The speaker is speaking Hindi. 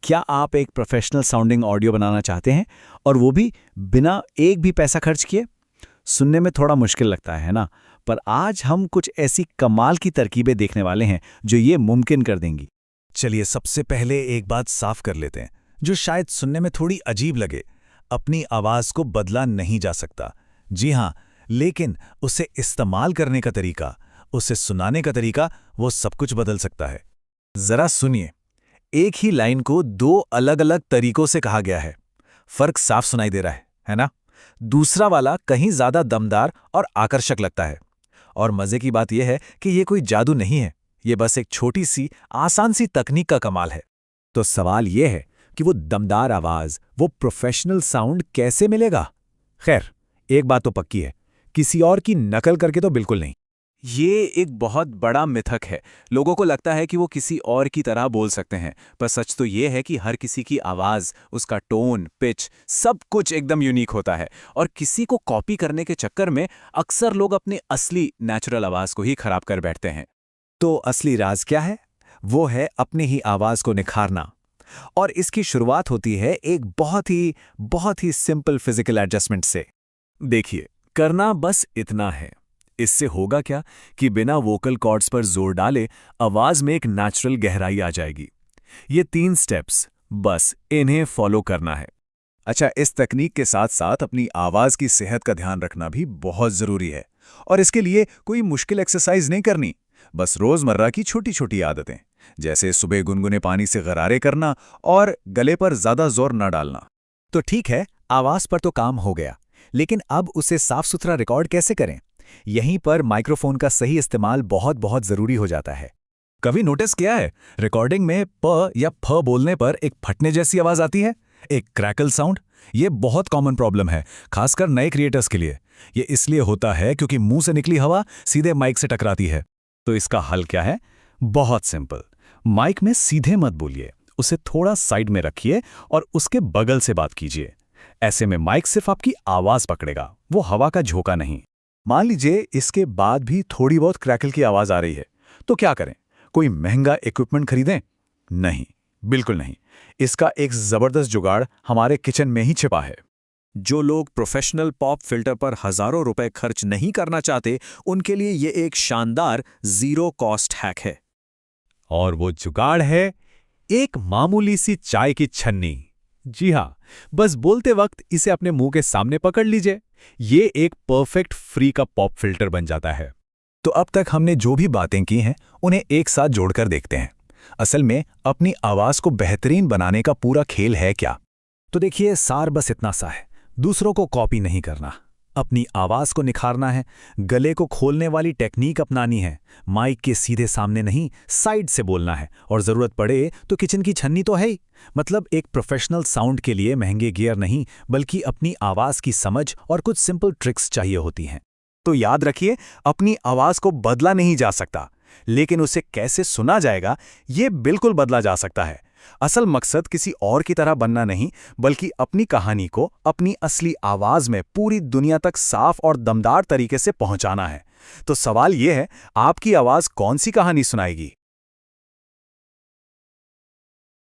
क्या आप एक प्रोफेशनल साउंडिंग ऑडियो बनाना चाहते हैं और वो भी बिना एक भी पैसा खर्च किए? सुनने में थोड़ा मुश्किल लगता है ना? पर आज हम कुछ ऐसी कमाल की तरकीबें देखने वाले हैं जो ये मुमकिन कर देंगी। चलिए सबसे पहले एक बात साफ कर लेते हैं, जो शायद सुनने में थोड़ी अजीब लगे। अपनी आवाज को बदला नहीं जा सकता। जी हाँ, लेकिन उसे इस्तेमाल करने का तरीका, उसे सुनाने का तरीका, वो सब कुछ बदल सकता है। जरा सुनिए, एक ही लाइन को दो अलग अलग तरीकों से कहा गया है। फर्क साफ सुनाई दे रहा है ना? दूसरा वाला कहीं ज्यादा दमदार और आकर्षक लगता है। और मजे की बात यह है कि ये कोई जादू नहीं है, ये बस एक छोटी सी आसान सी तकनीक का कमाल है। तो सवाल यह है कि वो दमदार आवाज, वो प्रोफेशनल साउंड कैसे मिलेगा? खैर, एक बात तो पक्की है, किसी और की नकल करके तो बिल्कुल नहीं। ये एक बहुत बड़ा मिथक है। लोगों को लगता है कि वो किसी और की तरह बोल सकते हैं, पर सच तो ये है कि हर किसी की आवाज़, उसका टोन, पिच, सब कुछ एकदम यूनिक होता है। और किसी को कॉपी करने के चक्कर में अक्सर लोग अपनी असली नेचुरल आवाज़ को ही खराब कर बैठते हैं। तो असली राज क्या है? वो है अपनी ही आवाज को निखारना। और इसकी शुरुआत होती है एक बहुत ही सिंपल फिजिकल एडजस्टमेंट से। देखिए, करना बस इतना है। इससे होगा क्या कि बिना वोकल कॉर्ड्स पर जोर डाले आवाज में एक नेचुरल गहराई आ जाएगी। ये 3 स्टेप्स, बस इन्हें फॉलो करना है। अच्छा, इस तकनीक के साथ साथ अपनी आवाज की सेहत का ध्यान रखना भी बहुत जरूरी है। और इसके लिए कोई मुश्किल एक्सरसाइज नहीं करनी, बस रोजमर्रा की छोटी छोटी आदतें, जैसे सुबह गुनगुने पानी से गरारे करना और गले पर ज्यादा जोर न डालना। तो ठीक है, आवाज पर तो काम हो गया, लेकिन अब उसे साफ सुथरा रिकॉर्ड कैसे करें? यहीं पर माइक्रोफोन का सही इस्तेमाल बहुत जरूरी हो जाता है। कभी नोटिस किया है, रिकॉर्डिंग में प या फ बोलने पर एक फटने जैसी आवाज आती है, एक क्रैकल साउंड? ये बहुत कॉमन प्रॉब्लम है, खासकर नए क्रिएटर्स के लिए। ये इसलिए होता है क्योंकि मुंह से निकली हवा सीधे माइक से टकराती है। तो इसका हल क्या है? बहुत सिंपल। माइक में सीधे मत बोलिए, उसे थोड़ा साइड में रखिए और उसके बगल से बात कीजिए। ऐसे में माइक सिर्फ आपकी आवाज पकड़ेगा, वो हवा का झोंका नहीं। मान लीजिए इसके बाद भी थोड़ी बहुत क्रैकल की आवाज आ रही है, तो क्या करें? कोई महंगा इक्विपमेंट खरीदें? नहीं, बिल्कुल नहीं। इसका एक जबरदस्त जुगाड़ हमारे किचन में ही छिपा है। जो लोग प्रोफेशनल पॉप फिल्टर पर हजारों रुपए खर्च नहीं करना चाहते, उनके लिए ये एक शानदार जीरो कॉस्ट हैक है। और वो जुगाड़ है एक मामूली सी चाय की छन्नी। जी हाँ, बस बोलते वक्त इसे अपने मुंह के सामने पकड़ लीजिए, ये एक परफेक्ट फ्री का पॉप फिल्टर बन जाता है। तो अब तक हमने जो भी बातें की हैं, उन्हें एक साथ जोड़कर देखते हैं। असल में अपनी आवाज को बेहतरीन बनाने का पूरा खेल है क्या? तो देखिए, सार बस इतना सा है, दूसरों को कॉपी नहीं करना, अपनी आवाज को निखारना है, गले को खोलने वाली टेक्निक अपनानी है, माइक के सीधे सामने नहीं साइड से बोलना है, और जरूरत पड़े तो किचन की छन्नी तो है ही। मतलब एक प्रोफेशनल साउंड के लिए महंगे गियर नहीं, बल्कि अपनी आवाज की समझ और कुछ सिंपल ट्रिक्स चाहिए होती हैं। तो याद रखिए, अपनी आवाज को बदला नहीं जा सकता, लेकिन उसे कैसे सुना जाएगा ये बिल्कुल बदला जा सकता है। असल मकसद किसी और की तरह बनना नहीं, बल्कि अपनी कहानी को अपनी असली आवाज में पूरी दुनिया तक साफ और दमदार तरीके से पहुंचाना है। तो सवाल यह है, आपकी आवाज कौन सी कहानी सुनाएगी?